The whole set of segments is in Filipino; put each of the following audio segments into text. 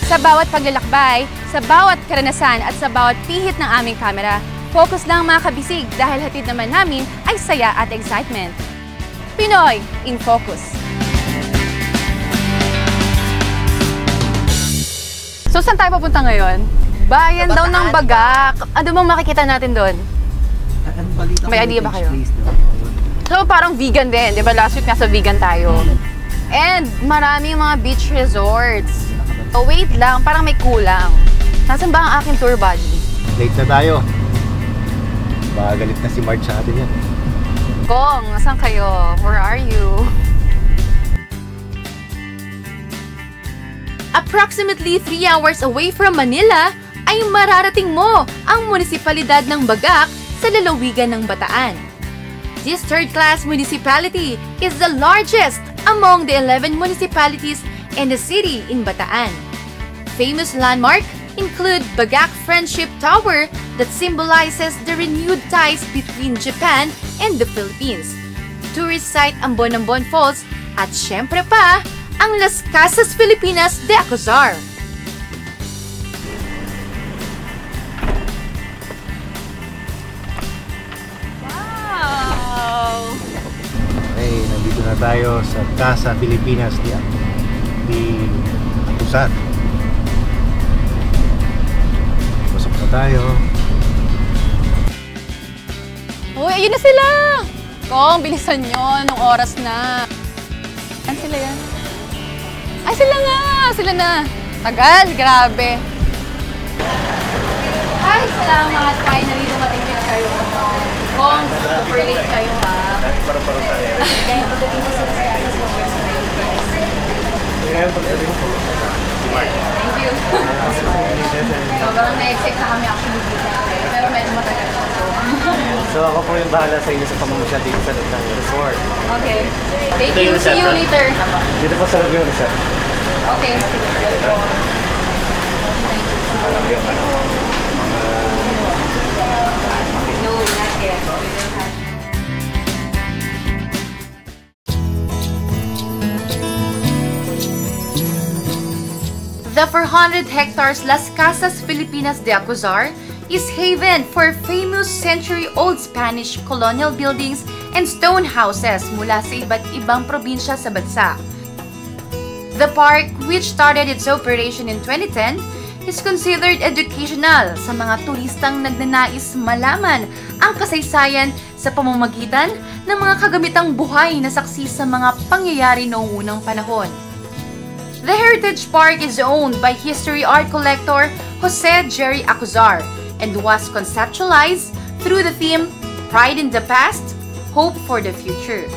Sa bawat paglalakbay, sa bawat karanasan at sa bawat pihit ng aming kamera, focus lang mga kabisig dahil hatid naman namin ay saya at excitement. Pinoy in Focus. So, saan tayo papunta ngayon? Bayan daw ng Bagak. Ano bang makikita natin doon? May idea ba kayo? So, parang vegan din. Di ba? Last week nasa vegan tayo. And maraming mga beach resorts. Oh, wait lang. Parang may kulang. Nasaan ba ang aking tour buddy? Late na tayo. Baka galit na si Marge sa atin yan. Kong, nasaan kayo? Where are you? Approximately 3 hours away from Manila, ay mararating mo ang munisipalidad ng Bagak sa lalawigan ng Bataan. This third-class municipality is the largest among the 11 municipalities in the city in Bataan. Famous landmarks include Bagak Friendship Tower that symbolizes the renewed ties between Japan and the Philippines. Tourist site ang Bonambon Falls at syempre pa, ang Las Casas Filipinas de Acuzar. Nandito na tayo sa Casa Filipinas di Acuzar. Pasok na tayo. Uy, ayun na sila! Kong, bilisan nyo. Nung oras na. Saan sila yan? Ay, sila nga! Sila na! Tagal! Grabe! Ay, salamat! Finally, dumating din kayo. Kong, super late kayo ha. Parang tayo. Kaya pagdating ko sila sa atas mo, guys. Thank you. Sobrang na-excite na kami actually dito. Pero medyo matagal ko. So ako po yung bahala sa inyo sa pamamasyal dito sa Lutang Resort. Okay. Thank you. See you later. Dito po sa loob yung resort. Okay. No, not yet. The 400 hectares Las Casas Filipinas de Acuzar is haven for famous century-old Spanish colonial buildings and stone houses mula sa iba't ibang probinsya sa bansa. The park, which started its operation in 2010, is considered educational sa mga turistang nagnanais malaman ang kasaysayan sa pamamagitan ng mga kagamitang buhay na saksi sa mga pangyayari noong unang panahon. The Heritage Park is owned by history art collector Jose Jerry Acuzar and was conceptualized through the theme Pride in the Past, Hope for the Future.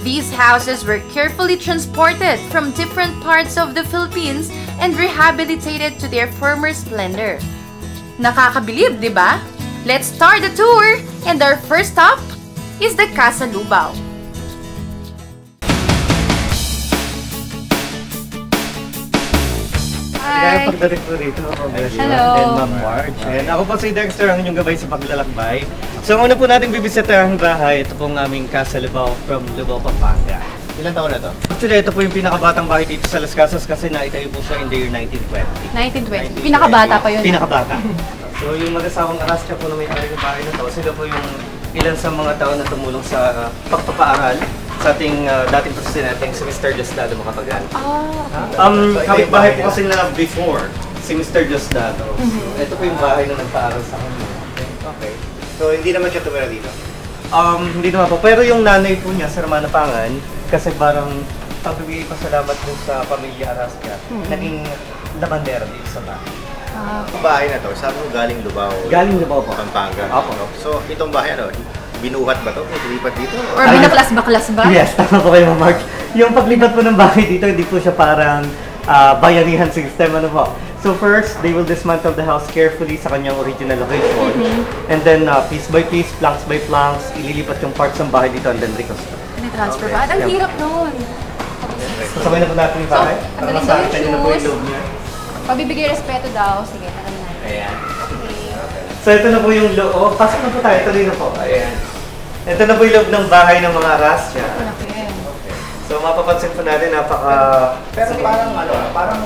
These houses were carefully transported from different parts of the Philippines and rehabilitated to their former splendor. Nakakabilib, di ba? Let's start the tour, and our first stop is the Casa Lubao. Kaya pagdating po rito, Hello. and Ma'am Marge. And ako po si Dexter, ang inyong gabay sa paglalakbay. So ang una po natin bibisitahin ang bahay, ito pong aming Casa Lubao from Lubao, Pampanga. Ilan taon na to? Actually, ito po yung pinakabatang bahay dito sa Las Casas kasi naitayo po siya in the year 1920. 1920. Pinakabata pa yun. Pinakabata. So yung mag-asawang Arasca po na may-ari ng bahay na to, sila po yung ilan sa mga tao na tumulong sa pagpapaaral sa ating dating presidente, si Mr. Diosdado Macapagal. Kapit-bahay po kasi na before si Mr. Diosdado. So, ito po yung bahay na nagpaaral sa kanya. Okay. So, hindi naman siya tumira dito? Hindi naman po. Pero yung nanay po niya, si Hermana Pangan, kasi parang pagbibigay pasalamat po sa pamilya Arasca, naging labandera dito sa bahay. Ang bahay na to, sabi mo galing Lubao. Galing Lubao po. Pampanga. Opo. No? So, itong bahay ano, binuhat ba to? Dilipat dito? Or binaklas-baklas ba? Yes, tama po kayo, Mark. Yung paglipat po ng bahay dito, hindi po siya parang bayanihan system, ano po. So first, they will dismantle the house carefully sa kanyang original location. And then, piece by piece, planks by planks, ililipat yung parts ng bahay dito and then reconstruct. Transfer ba? Ang hirap nun. Kasabay na po natin yung bahay. So, Para ang masakit galing nyo na po yung shoes. loob niya. Pagbibigay respeto daw. Sige, tagal na. Ayan. So ito na po yung loob. Oh, pasok na po tayo. Tuloy na po. Ayan. Ito na po yung loob ng bahay ng mga Arasca. Malaki yan. So mapapansin po natin, napaka... Pero parang ano, parang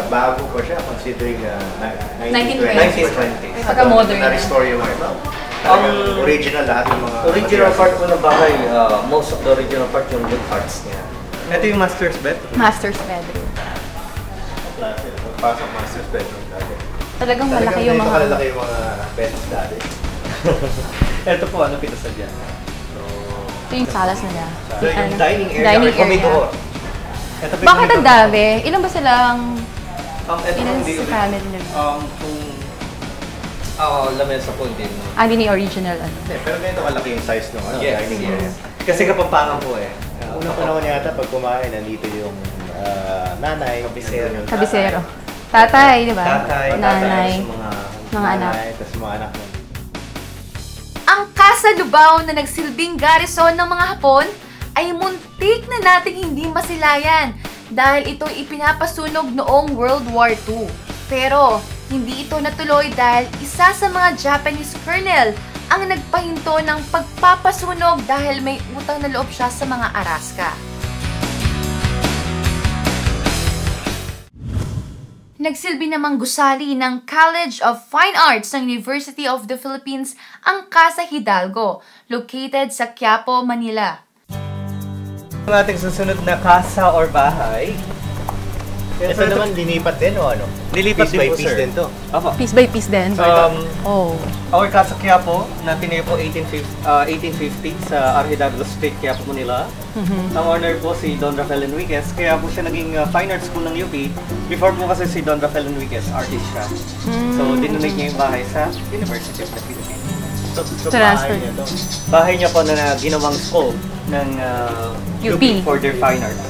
Bago pa siya considering 1920. 1920. Pagka-modern. Na-restore yung iba. Original lahat ng mga Original part po ng bahay, most of the original part yung wood parts niya. Ito yung master's bedroom. Master's bedroom. Pasok master's bedroom dati. Talagang malaki yung mga... Talagang yung mga beds dati. Ito po, ano pinasadya? Ito yung salas nila. So, yung dining area, Dining may area. comedor. Ito po yung Bakit ang comedor. dami? Ilan ba silang... Ito Ilan hindi sa ulit. family nila? Lamesa po hindi. Hindi ni original ano. Pero ganito kalaki yung size ng Yes, dining yes. area. Kasi kapampangan po eh. Unang panahon yata pag kumain, nandito yung nanay, Kabisero. yung Kabisero. Tatay, di ba? Tatay, Nanay. sa Mga anak. Tapos mga anak mo. Ang Casa Lubao na nagsilbing garrison ng mga Hapon ay muntik na nating hindi masilayan dahil ito ipinapasunog noong World War II. Pero hindi ito natuloy dahil isa sa mga Japanese colonel ang nagpahinto ng pagpapasunog dahil may utang na loob siya sa mga Araska. Nagsilbi namang gusali ng College of Fine Arts ng University of the Philippines ang Casa Hidalgo, located sa Quiapo, Manila. Ang ating susunod na casa or bahay. Ito naman linipat din o ano? Nilipat Piece din by po, piece sir. din to. Opo. Piece by piece din. Oh. Our Casa Quiapo, na tinayo po 1850 sa Arhidalgo Street, Quiapo, Manila. Ang owner po si Don Rafael Enriquez, kaya po siya naging fine arts school ng UP. Before po kasi si Don Rafael Enriquez, artist siya. So, dinonate niya yung bahay sa University of the Philippines. So Transfer. bahay niya to. Bahay niya po na ginawang school ng UP. for their fine arts.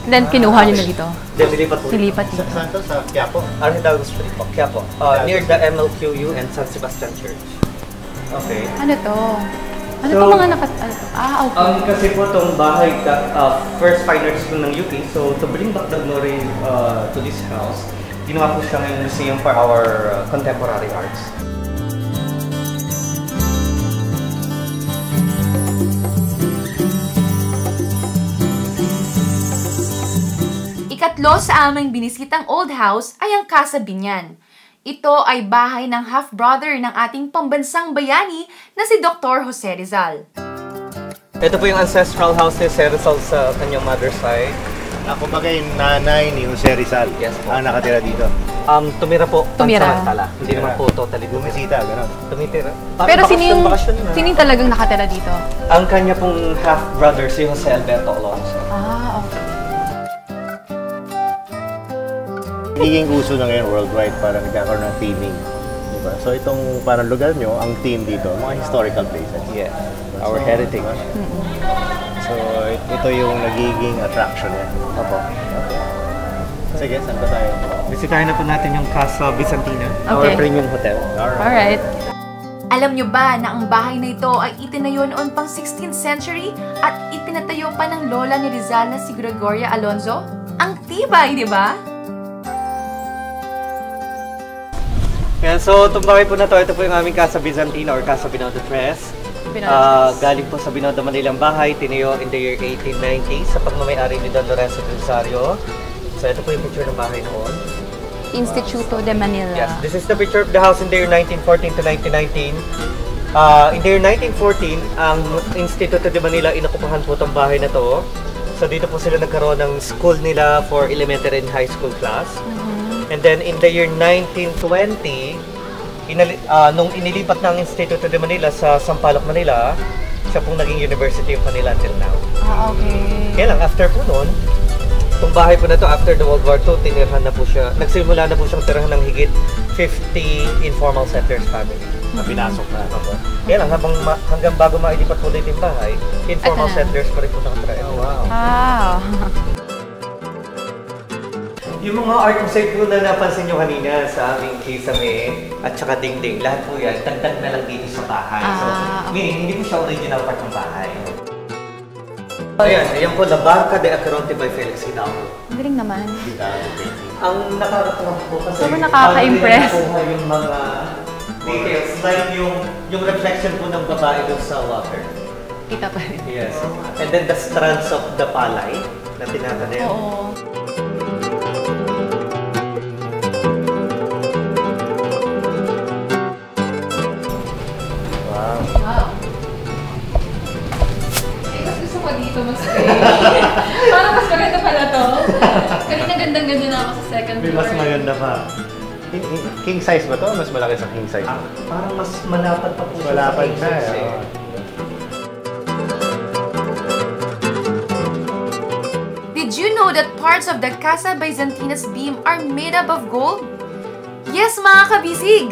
Then kinuha nyo na dito. Then, nilipat po. Nilipat Sa, dito. saan to? Sa Quiapo? Arhidalgo Street po, Quiapo. Near the MLQU and San Sebastian Church. Okay. Ano to? Ano So, to mga nakat... okay. Kasi po itong bahay, first fine arts school ng UP, so to bring back the glory to this house, ginawa po siya ngayong museum for our contemporary arts. Ikatlo sa aming binisitang old house ay ang Casa Binyan. Ito ay bahay ng half-brother ng ating pambansang bayani na si Dr. Jose Rizal. Ito po yung ancestral house ni Sir Rizal sa kanyang mother's side. Ako bagay yung nanay ni Jose Rizal. Yes po. Ang nakatira dito. Tumira po Tumira. pansamantala. Hindi naman po totally Bumisita, gano'n. tumitira. Pero sino yung na. talagang nakatira dito? Ang kanya pong half-brother si Jose Alberto Alonso. Okay. Nagiging uso na ngayon worldwide para nagkakaroon ng theming. Diba? So itong parang lugar nyo, ang theme dito, mga historical places. Yeah, our heritage. So ito yung nagiging attraction niya. Opo. Okay. Sige, saan ba tayo? Bisitahin na po natin yung Casa Bizantina, our Okay. premium hotel. Alright. Alam nyo ba na ang bahay na ito ay itinayo noon pang 16th century at ipinatayo pa ng lola ni Rizal na si Gregoria Alonso? Ang tibay, di ba? Yan, so itong bahay po na to, ito po yung aming Casa Bizantina or Casa Binondo Tres. Galing po sa Binondo, Manilang bahay, tinayo in the year 1890 sa pagmamayari ni Don Lorenzo del Rosario. So ito po yung picture ng bahay noon. Instituto de Manila. Yes, this is the picture of the house in the year 1914 to 1919. In the year 1914, ang Instituto de Manila, inakupahan po itong bahay na to. So dito po sila nagkaroon ng school nila for elementary and high school class. And then in the year 1920, nung inilipat ng Instituto de Manila sa Sampaloc, Manila, siya pong naging University of Manila until now. Okay. Kaya lang, after po nun, itong bahay po na to, after the World War II, tinirhan na po siya, nagsimula na po siyang tirahan ng higit 50 informal settlers family. Pinasok na. Kaya lang, hanggang bago mailipat po dito yung bahay, informal Ito na. settlers pa rin po nakatira. Wow. Yung mga art mosaic po na napansin nyo kanina sa aming kisame at saka dingding, lahat po yan, dagdag na lang dito sa bahay. So, meaning, hindi po siya original part ng bahay. Ayan po, La Barca de Acaronte by Felix Hidalgo. Ang galing naman. Ang nakakatuwa po kasi, Sobrang nakaka-impress. paano nila yung mga details, like yung reflection po ng babae doon sa water. Kita pa rin. Yes. And then the strands of the palay na tinatanim. Oo. dito mag-stay. Parang mas maganda pala to. Kanina gandang-ganda na ako sa second floor. Mas maganda pa. King size ba to? Mas malaki sa king size. Parang mas malapad pa po siya sa Malapad king siya, size, eh. Did you know that parts of the Casa Byzantina's beam are made up of gold? Yes, mga kabisig!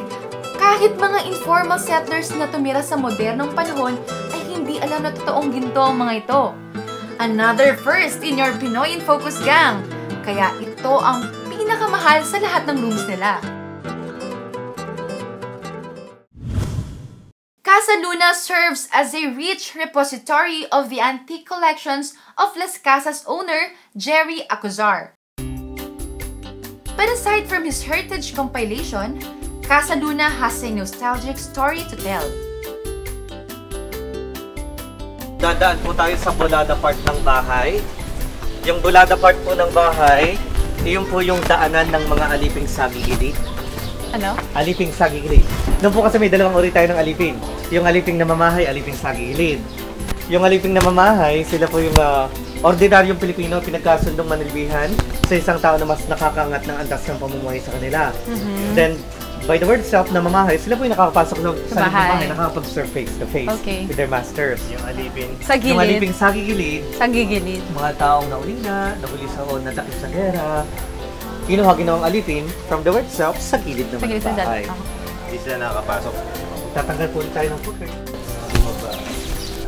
Kahit mga informal settlers na tumira sa modernong panahon ay hindi alam na totoong ginto ang mga ito. Another first in your Pinoy in Focus gang! Kaya ito ang pinakamahal sa lahat ng rooms nila. Casa Luna serves as a rich repository of the antique collections of Las Casas owner, Jerry Acuzar. But aside from his heritage compilation, Casa Luna has a nostalgic story to tell. Dadaan po tayo sa bulada part ng bahay. Yung bulada part po ng bahay, yun po yung daanan ng mga aliping sagigilid. Ano? Aliping sagigilid. Doon po kasi may dalawang uri tayo ng aliping. Yung aliping na mamahay, aliping sagigilid. Yung aliping na mamahay, sila po yung ordinaryong Pilipino pinagkasundong manilbihan sa isang tao na mas nakakaangat ng antas ng pamumuhay sa kanila. Then, by the word itself na mamahay, sila po yung nakakapasok sa mamahay, nakakapag-serve face to face with their masters. Yung alipin. Sa gilid. Yung aliping sagigilid, Sa gigilid. mga taong naulinga, nabuli sa o natakip sa gera, ginawang alipin from the word itself sa gilid Sa naman gilid ng ng bahay. Hindi sila nakakapasok. Tatanggal po ulit tayo ng cooker.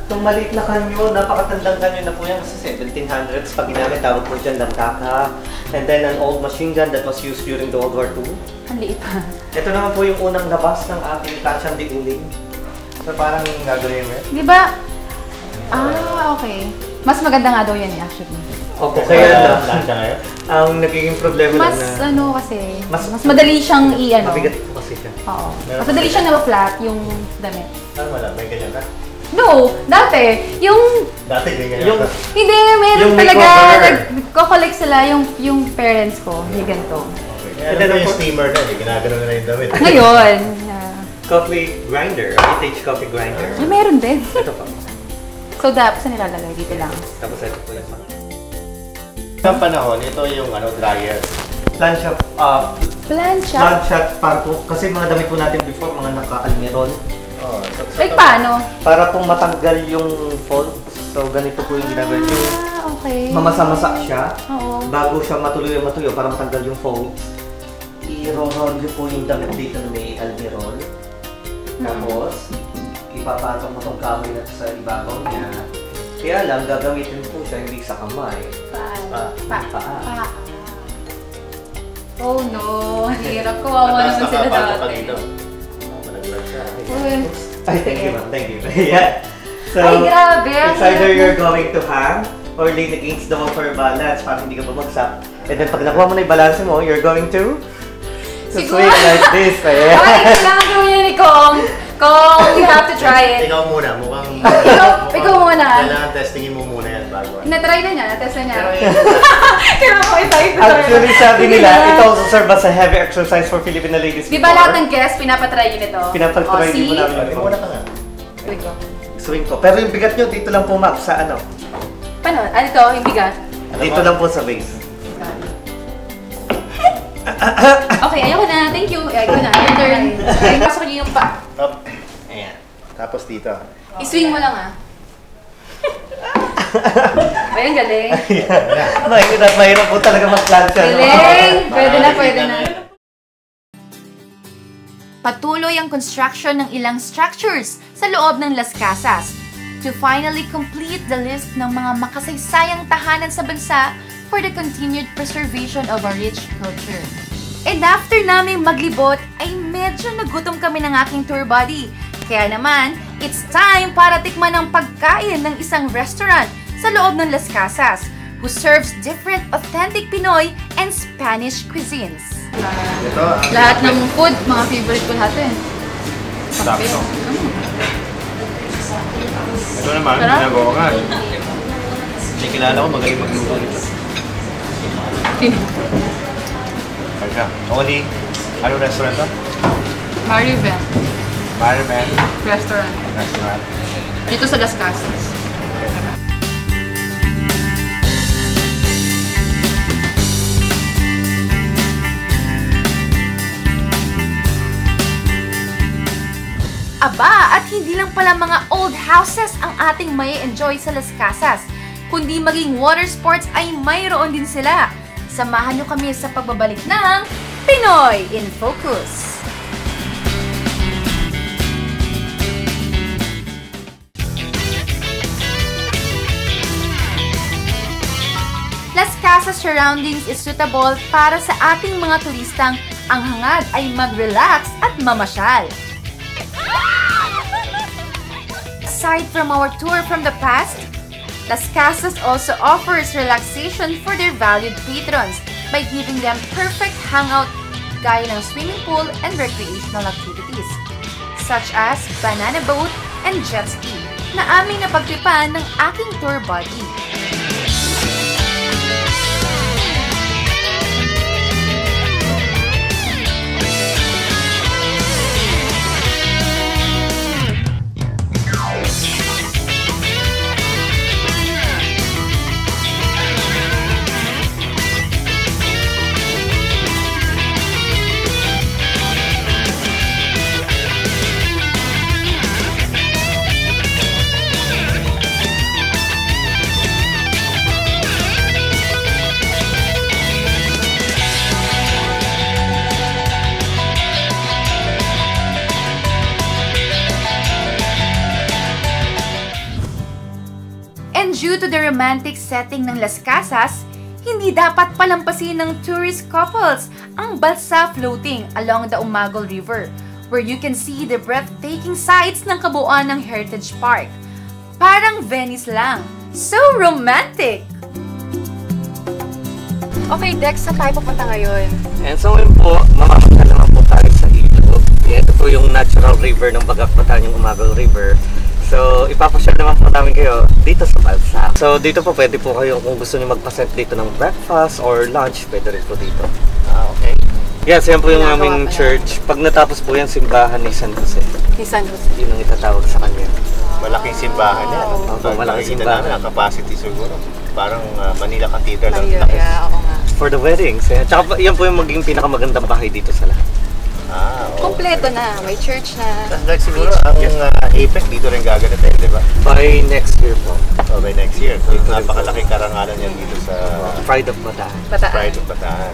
Itong maliit na kanyo, napakatandang kanyo na po yan kasi 1700s pag ginamit, tawag po dyan lantaka. And then an old machine gun that was used during the World War II. Ang liit pa. Ito naman po yung unang labas ng ating kachang de uling. So parang gagawin mo Di ba? Okay. Mas maganda nga daw yan actually. Okay, Kaya kaya lahat siya ngayon. ang nagiging problema Mas lang na kasi, mas mas madali siyang mabigat po kasi siya. Oo. Mas madali siyang na-flat yung damit. Wala, may ganyan ka? No! Dati, yung... Dati ganyan Yung ka. Hindi, meron Yung talaga. makeover. Nagko-collect sila yung parents ko. May ganito. Kaya alam mo yung steamer na, ginagano na yung damit. Ngayon, coffee grinder, vintage coffee grinder. meron din. Ito pa. So, dapat sa nilalagay dito lang. Tapos ito po yung Sa panahon, ito yung dryer. plancha, Plancha? plancha para po, kasi mga damit po natin before, mga naka-almiron. Oh, Like paano? Para pong matanggal yung folds. So, ganito po yung ginagawa nyo. Okay. Mamasa-masa siya. Oo. Bago siya matuloy para matanggal yung folds. I-roll nyo po yung damit dito na may almirol. Tapos, ipapasok mo tong kahoy na sa ibabaw niya. Kaya lang, gagamitin po siya hindi sa kamay. Paa. Oh no, hirap. Kawawa naman sila dati. Ay, thank you ma'am, thank you. Yeah. So, Ay, grabe. it's either you're going to hang or lean against the wall for balance para hindi ka bumagsak. And then pag nakuha mo na yung balance mo, you're going to swing like this. Ay, kailangan gawin yan ni Kong. Kong, you have to try it. Ikaw muna, mukhang... Ikaw muna. Kailangan testingin mo muna yan bago. Na-try na niya, na-test na niya. Kailangan ko i-type ito. Actually, sabi nila, it also serves as a heavy exercise for Filipino ladies. Di ba lahat ng guests, pinapatry yun ito? Pinapatry din mo namin. Muna ka nga. Swing ko. Pero yung bigat nyo, dito lang po map sa ano. Paano? Ano ito? Yung bigat? Dito lang po sa base. Okay, ayoko na. Thank you. Ayoko na. Your turn. Ay, pasok niyo yung pa. Up. Ayan. Tapos dito. I-swing mo lang ah. Ay, ang galing. Mahirap po talaga mag-plancha. Galing! Pwede na, pwede na. Patuloy ang construction ng ilang structures sa loob ng Las Casas to finally complete the list ng mga makasaysayang tahanan sa bansa for the continued preservation of our rich culture. And after namin maglibot, ay medyo nagutom kami ng aking tour buddy. Kaya naman, it's time para tikman ang pagkain ng isang restaurant sa loob ng Las Casas who serves different authentic Pinoy and Spanish cuisines. Ito. Lahat ng food, mga favorite ko lahat eh. Sakto. Ito naman, Sarap. ginagawa nga. May kilala ko magaling magluto nito. Pagka. Oli, ano restaurant to? Mariven Mariman Restaurant. Restaurant. Dito sa Las Casas. Aba, at hindi lang pala mga old houses ang ating may enjoy sa Las Casas, kundi maging water sports ay mayroon din sila. Samahan nyo kami sa pagbabalik ng Pinoy in Focus. Las Casas surroundings is suitable para sa ating mga turistang ang hangad ay mag-relax at mamasyal. Aside from our tour from the past, Las Casas also offers relaxation for their valued patrons by giving them perfect hangout gaya ng swimming pool and recreational activities, such as banana boat and jet ski na aming napagtripan ng aking tour buddy. And due to the romantic setting ng Las Casas, hindi dapat palampasin ng tourist couples ang balsa floating along the Umagol River, where you can see the breathtaking sights ng kabuuan ng Heritage Park. Parang Venice lang. So romantic! Okay, Dex, saan tayo pupunta ngayon? And so ngayon po, mamamatay naman po tayo sa ilog. Ito po yung natural river ng Bagakbatan, yung Umagol River. So, ipapasyal naman po namin kayo dito sa Balsa. So, dito po pwede po kayo kung gusto niyo magpaset dito ng breakfast or lunch, pwede rin po dito. Okay. Yes, yan po yung aming church. Pag natapos po yan, simbahan ni San Jose. Ni San Jose. Yun ang itatawag sa kanya. Malaking simbahan yan. Malaking simbahan. simbahan. Ang capacity siguro. Parang Manila Cathedral ang Ayun, laki. ako nga. For the weddings. Tsaka yan po yung maging pinakamagandang bahay dito sa lahat. Oo. Kompleto na. May church na. Tapos like, siguro ang APEC dito rin gaganit di ba? By next year po. So, by next year. So, napakalaking karangalan yan dito sa Pride of Bataan. Bataan. Pride of Bataan.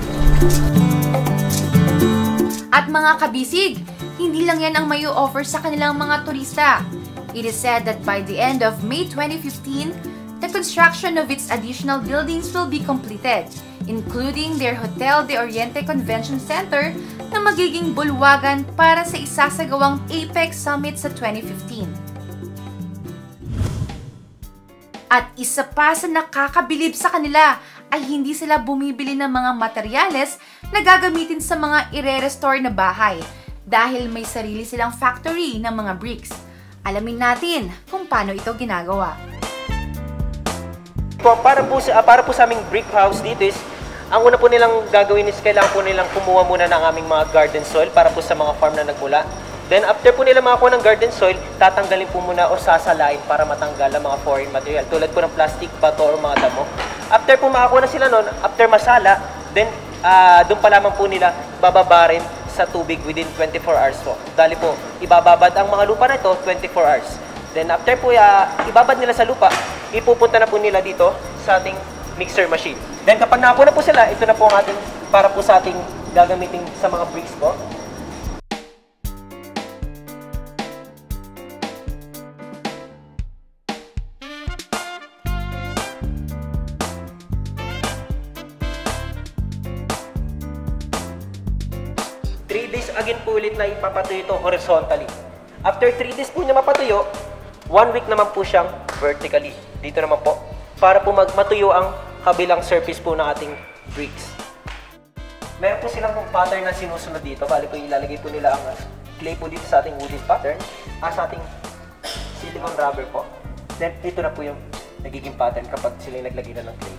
At mga kabisig, hindi lang yan ang may offer sa kanilang mga turista. It is said that by the end of May 2015, the construction of its additional buildings will be completed, including their Hotel de Oriente Convention Center na magiging bulwagan para sa isasagawang APEC Summit sa 2015. At isa pa sa nakakabilib sa kanila ay hindi sila bumibili ng mga materyales na gagamitin sa mga ire-restore na bahay dahil may sarili silang factory ng mga bricks. Alamin natin kung paano ito ginagawa. Para po sa aming brick house dito is, ang una po nilang gagawin is kailangan po nilang kumuha muna ng aming mga garden soil para po sa mga farm na nagmula. Then after po nila makakuha ng garden soil, tatanggalin po muna o sasalain para matanggal ang mga foreign material tulad po ng plastic, bato o mga damo. After po makakuha na sila nun, after masala, then doon pa lamang po nila bababarin sa tubig within 24 hours po. Dali po, ibababad ang mga lupa na ito 24 hours. Then after po ibabad nila sa lupa, ipupunta na po nila dito sa ating mixer machine. Then kapag nakakuha na po sila, ito na po ang ating para po sa ating gagamitin sa mga bricks po. Again po ulit na ipapatuyo ito horizontally. After 3 days po niya mapatuyo, 1 week naman po siyang vertically. Dito naman po, para po matuyo ang kabilang surface po ng ating bricks. Meron po silang pattern na sinusunod dito. Bali po ilalagay po nila ang clay po dito sa ating wooden pattern, sa ating silicone rubber po. Then ito na po yung nagiging pattern kapag sila naglagay na ng clay.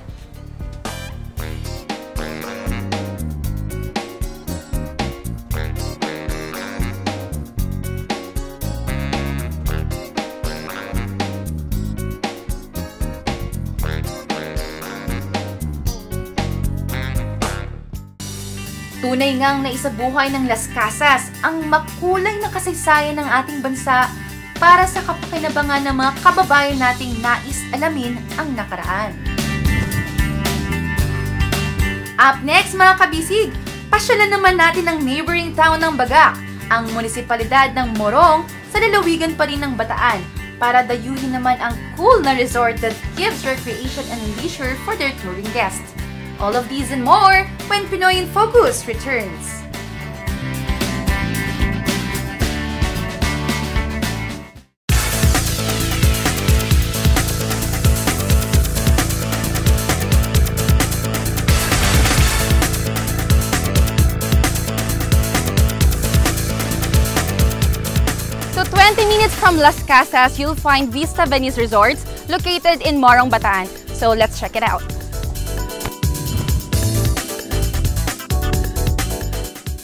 Tunay ngang naisabuhay ng Las Casas ang makulay na kasaysayan ng ating bansa para sa kapakinabangan ng mga kababayan nating nais alamin ang nakaraan. Up next mga kabisig, pasyalan naman natin ang neighboring town ng Bagak, ang munisipalidad ng Morong sa lalawigan pa rin ng Bataan, para dayuhin naman ang cool na resort that gives recreation and leisure for their touring guests. All of these and more when Pinoy in Focus returns. So 20 minutes from Las Casas, you'll find Vista Venice Resorts located in Morong, Bataan. So let's check it out.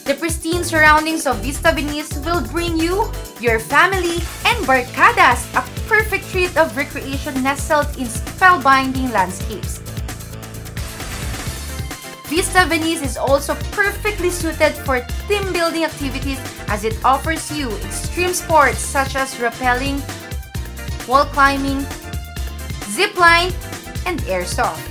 The pristine surroundings of Vista Venice will bring you, your family, and barcadas a perfect treat of recreation nestled in spellbinding landscapes. Vista Venice is also perfectly suited for team building activities as it offers you extreme sports such as rappelling, wall climbing, zipline, and airsoft.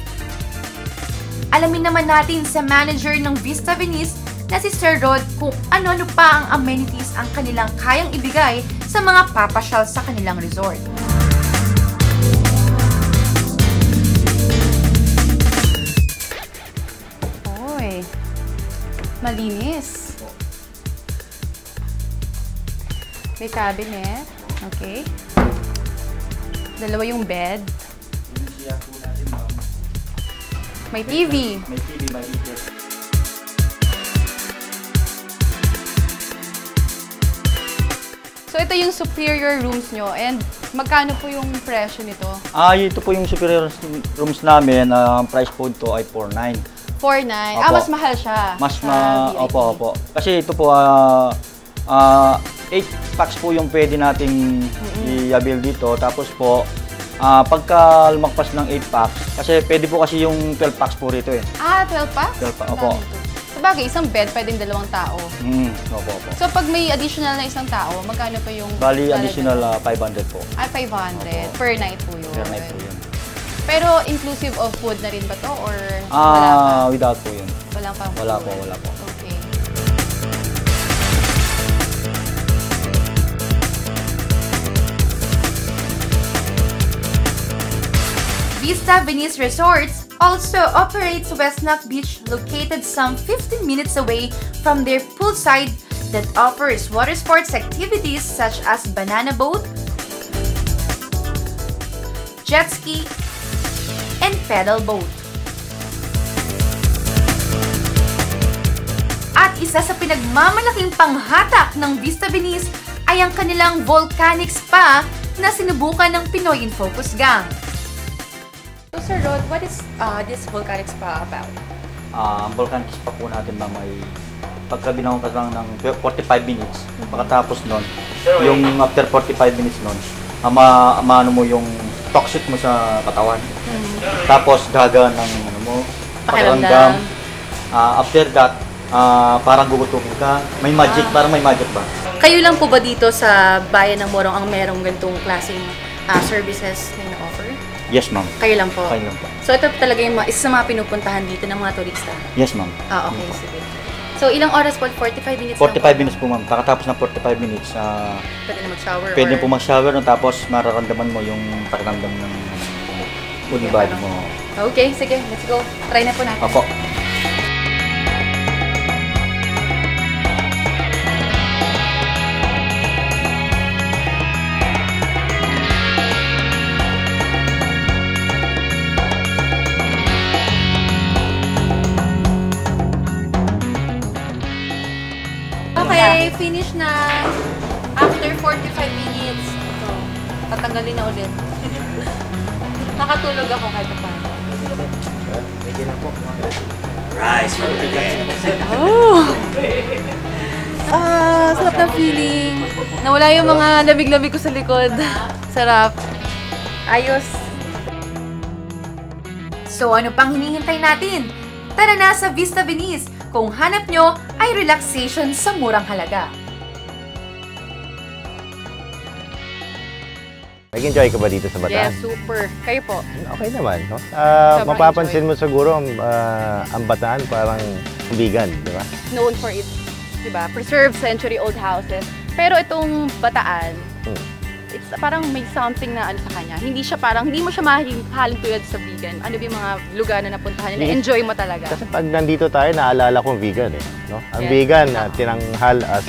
Alamin naman natin sa manager ng Vista Venice na si Sir Rod kung ano-ano pa ang amenities ang kanilang kayang ibigay sa mga papasyal sa kanilang resort. Oy, malinis. May cabinet. Okay. Dalawa yung bed. May TV. May TV, may heater. So ito yung superior rooms nyo and magkano po yung presyo nito? Ito po yung superior rooms namin. Ang price po ito ay 4,900. 4,900. Opo. Mas mahal siya. VIP. Opo. Kasi ito po, 8 packs po yung pwede nating i-avail dito. Tapos po, pagka lumagpas ng 8 packs, kasi pwede po kasi yung 12 packs po rito eh. 12 packs? 12 packs, Ang opo. dami to. Sabagay, isang bed, pwedeng 2 tao. Opo. So pag may additional na isang tao, magkano pa yung... Bali, additional 500 po. 500. Opo. Per night po yun. Per night po yun. Pero inclusive of food na rin ba to? Or wala pa? Without po yun. Walang pang Wala food? po. Okay. Vista Venice Resorts also operates Westnock Beach, located some 15 minutes away from their poolside that offers water sports activities such as banana boat, jet ski, and pedal boat. At isa sa pinagmamalaking panghatak ng Vista Venice ay ang kanilang volcanic spa na sinubukan ng Pinoy in Focus Gang. So Sir Rod, what is this volcanic spa about? Ang volcanic spa po natin na may pagka binangon ka lang ng 45 minutes, pagkatapos nun, yung after 45 minutes nun, maano mo yung toxic mo sa katawan. Tapos daga ng ano mo, Pakiramdam. After that, parang gugutumin ka. May magic, parang may magic ba? Kayo lang po ba dito sa bayan ng Morong ang merong ganitong klaseng services na ina-offer? Yes, ma'am. Kayo lang po? Kayo lang po. So ito talaga yung isa sa mga pinupuntahan dito ng mga turista? Yes, ma'am. Okay, sige. So ilang oras po? 45 minutes 45 minutes po, ma'am. Pagkatapos ng 45 minutes, Pwede na mag-shower? pwede or... po mag-shower nun, tapos mararamdaman mo yung pakiramdam ng full body mo. Okay, sige. Let's go. Try na po natin. Opo. Okay, finish na. After 45 minutes, ito, tatanggalin na ulit. Nakatulog ako kahit pa. Oh! Sarap ng feeling. Nawala yung mga labig-labig ko sa likod. Sarap. Ayos. So ano pang hinihintay natin? Tara na sa Vista Venice kung hanap nyo ay relaxation sa murang halaga. Nag-enjoy ka ba dito sa Bataan? Yes, super. Kayo po. Okay naman, no? Sobrang Mapapansin mo siguro ang Bataan parang vegan, di ba? Known for its, di ba, preserved century-old houses. Pero itong Bataan, it's parang may something na ano sa kanya. Hindi mo siya mahalin tulad sa vegan. Ano ba yung mga lugar na napuntahan niya, enjoy mo talaga. Kasi pag nandito tayo, naalala kong vegan eh. No? Ang Yes. vegan, tinanghal as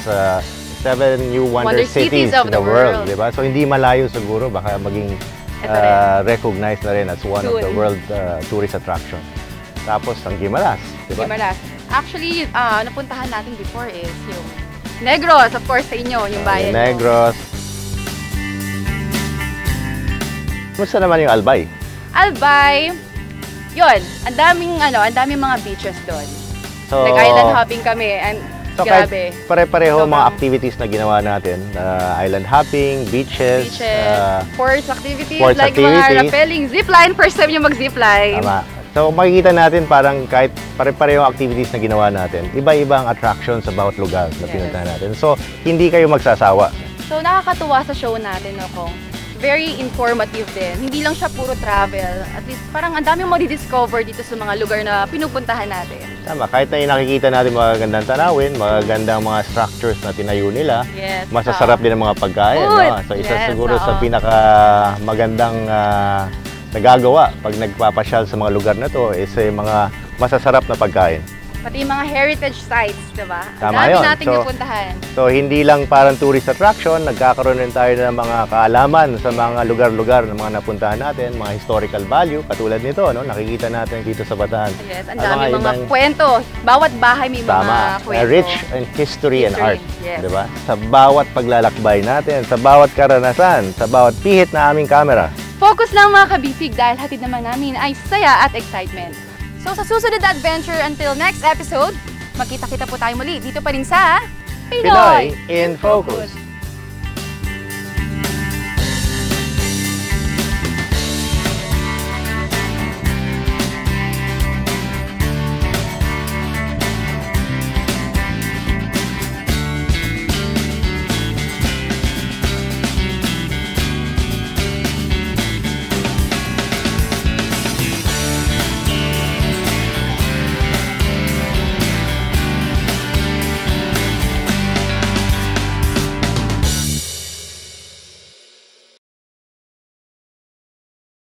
7 new wonder cities of in the world, di ba? So hindi malayo siguro, baka maging Ito rin. recognized na rin as one of the Soon. world tourist attraction. Tapos ang Gimaras, di ba? Gimaras. Actually, napuntahan natin before is yung Negros, of course, sa inyo, yung bayan Yung Negros. Kumusta naman yung Albay? Albay, yun, ang daming mga beaches doon. So, Nag-island hopping kami, and So grabe. kahit pare-pareho mga Sobrang- activities na ginawa natin, island hopping, beaches, Sports activities, sports like activities. mga rappelling, zipline, first time yung mag-zipline. tama. So makikita natin parang kahit pare-pareho activities na ginawa natin, iba-ibang attraction sa bawat lugar na Yes. pinuntahan natin. So hindi kayo magsasawa. So nakakatuwa sa show natin, no, Kong. Very informative din. Hindi lang siya puro travel. At least parang ang dami mo di-discover dito sa mga lugar na pinupuntahan natin. Tama, kahit na yung nakikita natin magagandang tanawin, magagandang mga structures na tinayo nila, Yes. masasarap din ang mga pagkain. Food. No? So isa Yes, siguro sa oo. pinaka magandang nagagawa pag nagpapasyal sa mga lugar na to is yung mga masasarap na pagkain. Pati yung mga heritage sites, diba? Ang Tama dami yun. nating So, napuntahan. So hindi lang parang tourist attraction, nagkakaroon din tayo ng mga kaalaman sa mga lugar-lugar na mga napuntahan natin, mga historical value, katulad nito, no? Nakikita natin dito sa Bataan. Yes, ang Ang dami mga ibang- kwento. Bawat bahay may mga Tama, kwento. rich in history and art. Yes. Di ba? Sa bawat paglalakbay natin, sa bawat karanasan, sa bawat pihit na aming camera. Focus lang mga kabisig dahil hatid naman namin ay saya at excitement. So sa susunod na adventure until next episode, magkita-kita po tayo muli dito pa rin sa Pinoy in Focus.